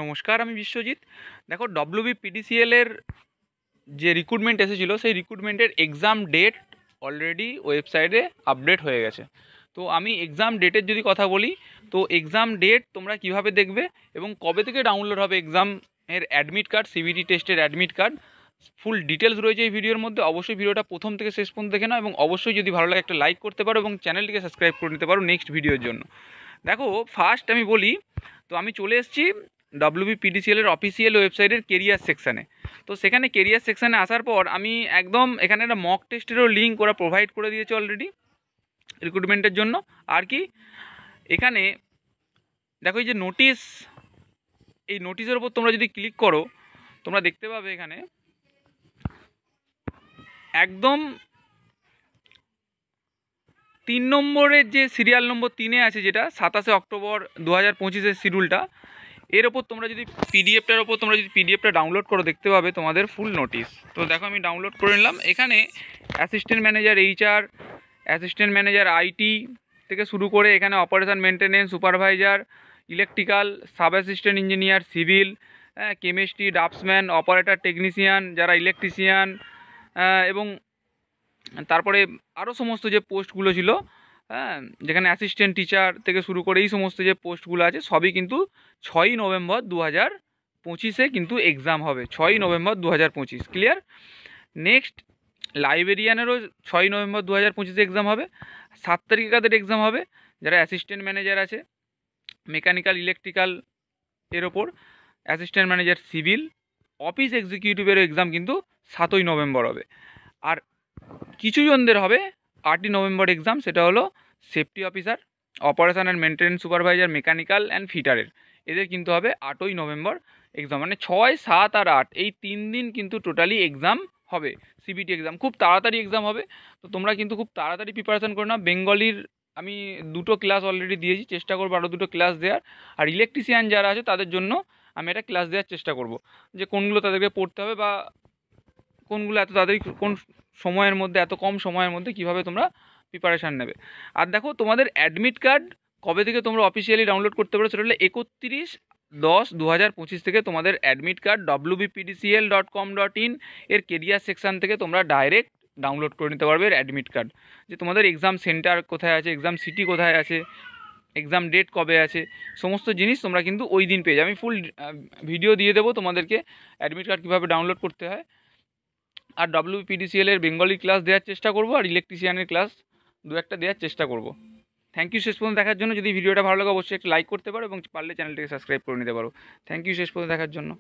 নমস্কার, আমি বিশ্বজিৎ। দেখো, ডব্লিউবিপিডিসিএল এর যে রিক্রুটমেন্ট এসেছিল সেই রিক্রুটমেন্টের এক্সাম ডেট অলরেডি ওয়েবসাইটে আপডেট হয়ে গেছে। তো আমি এক্সাম ডেটের যদি কথা বলি, তো এক্সাম ডেট তোমরা কিভাবে দেখবে এবং কবে থেকে ডাউনলোড হবে এক্সাম এর অ্যাডমিট কার্ড, সিবিটি টেস্টের অ্যাডমিট কার্ড, ফুল ডিটেলস রয়েছে এই ভিডিওর মধ্যে। অবশ্যই ভিডিওটা প্রথম থেকে শেষ পর্যন্ত দেখে নাও এবং অবশ্যই যদি ভালো লাগে একটা লাইক করতে পারো এবং চ্যানেলটিকে সাবস্ক্রাইব করে নিতে পারো নেক্সট ভিডিওর জন্য। দেখো, ফার্স্ট আমি বলি, তো আমি চলে এসেছি ডব্লিউবিপিডিসিএল এর অফিসিয়াল ওয়েবসাইটের কেরিয়ার সেকশানে। তো সেখানে কেরিয়ার সেকশানে আসার পর আমি একদম এখানে একটা মক টেস্টেরও লিঙ্ক ওরা প্রোভাইড করে দিয়েছে অলরেডি রিক্রুটমেন্টের জন্য। আর কি, এখানে দেখো এই যে নোটিশ, এই নোটিশের ওপর তোমরা যদি ক্লিক করো তোমরা দেখতে পাবে এখানে একদম 3 নম্বরের যে সিরিয়াল নম্বর 3-এ আছে, যেটা 27শে অক্টোবর 2025-এর শিডিউলটা, এর ওপর তোমরা যদি পিডিএফটা ডাউনলোড করো দেখতে পাবে তোমাদের ফুল নোটিশ। তো দেখো, আমি ডাউনলোড করে নিলাম। এখানে assistant manager HR, assistant manager IT থেকে শুরু করে এখানে operation maintenance supervisor, electrical, sub assistant engineer, civil, chemistry, draughtsman, operator, technician, যারা ইলেকট্রিশিয়ান, এবং তারপরে আরও সমস্ত যে পোস্টগুলো ছিল, হ্যাঁ, যেখানে অ্যাসিস্ট্যান্ট টিচার থেকে শুরু করে এই সমস্ত যে পোস্টগুলো আছে সবই কিন্তু 6ই নভেম্বর 2025-এ কিন্তু এক্সাম হবে। 6ই নভেম্বর 2025, ক্লিয়ার। নেক্সট, লাইব্রেরিয়ানেরও 6ই নভেম্বর 2025-এ এক্সাম হবে। 7 তারিখে কাদের এক্সাম হবে? যারা অ্যাসিস্ট্যান্ট ম্যানেজার আছে মেকানিক্যাল, ইলেকট্রিক্যাল এর ওপর, অ্যাসিস্ট্যান্ট ম্যানেজার সিভিল, অফিস এক্সিকিউটিভেরও এক্সাম কিন্তু 7ই নভেম্বর হবে। আর কিছু জনদের হবে 8ই নভেম্বর এক্সাম, সেটা হলো safety officer, operation and maintenance supervisor, mechanical and ফিটারের। এদের কিন্তু হবে 8ই নভেম্বর এক্সাম, মানে 6, 7 আর 8 এই 3 দিন কিন্তু টোটালি এক্সাম হবে। সিবিটি এক্সাম খুব তাড়াতাড়ি এক্সাম হবে। তো তোমরা কিন্তু খুব তাড়াতাড়ি প্রিপারেশান করে নাও। বেঙ্গলির আমি 2টো ক্লাস অলরেডি দিয়েছি, চেষ্টা করবো আরও 2টো ক্লাস দেওয়ার। আর ইলেকট্রিশিয়ান যারা আছে তাদের জন্য আমি একটা ক্লাস দেওয়ার চেষ্টা করব, যে কোনগুলো তাদেরকে পড়তে হবে বা কোনগুলো এত তাড়াতাড়ি কোন সময়ের মধ্যে, এত কম সময়ের মধ্যে কীভাবে তোমরা প্রিপারেশান নেবে। আর দেখো, তোমাদের অ্যাডমিট কার্ড কবে থেকে তোমরা অফিসিয়ালি ডাউনলোড করতে পারো, সেটা হলো 31/10/2025 থেকে তোমাদের অ্যাডমিট কার্ড wbpdcl.com.in এর কেরিয়ার সেকশান থেকে তোমরা ডাইরেক্ট ডাউনলোড করে নিতে পারবে এর অ্যাডমিট কার্ড। যে তোমাদের এক্সাম সেন্টার কোথায় আছে, এক্সাম সিটি কোথায় আছে, এক্সাম ডেট কবে আছে, সমস্ত জিনিস তোমরা কিন্তু ওই দিন পেয়ে যাবে। আমি ফুল ভিডিও দিয়ে দেবো তোমাদেরকে অ্যাডমিট কার্ড কীভাবে ডাউনলোড করতে হয়। আর ডব্লিউপিডিসিএল এর বেঙ্গলি ক্লাস দেওয়ার চেষ্টা করব, আর ইলেকট্রিশিয়ানের ক্লাস 2-1টা দেওয়ার চেষ্টা করব। থ্যাংক ইউ শেষ পর্যন্ত দেখার জন্য। যদি ভিডিওটা ভালো লাগে অবশ্যই একটা লাইক করতে পারো এবং পারলে চ্যানেলটিকে সাবস্ক্রাইব করে নিতে পারো। থ্যাংক ইউ শেষ পর্যন্ত দেখার জন্য।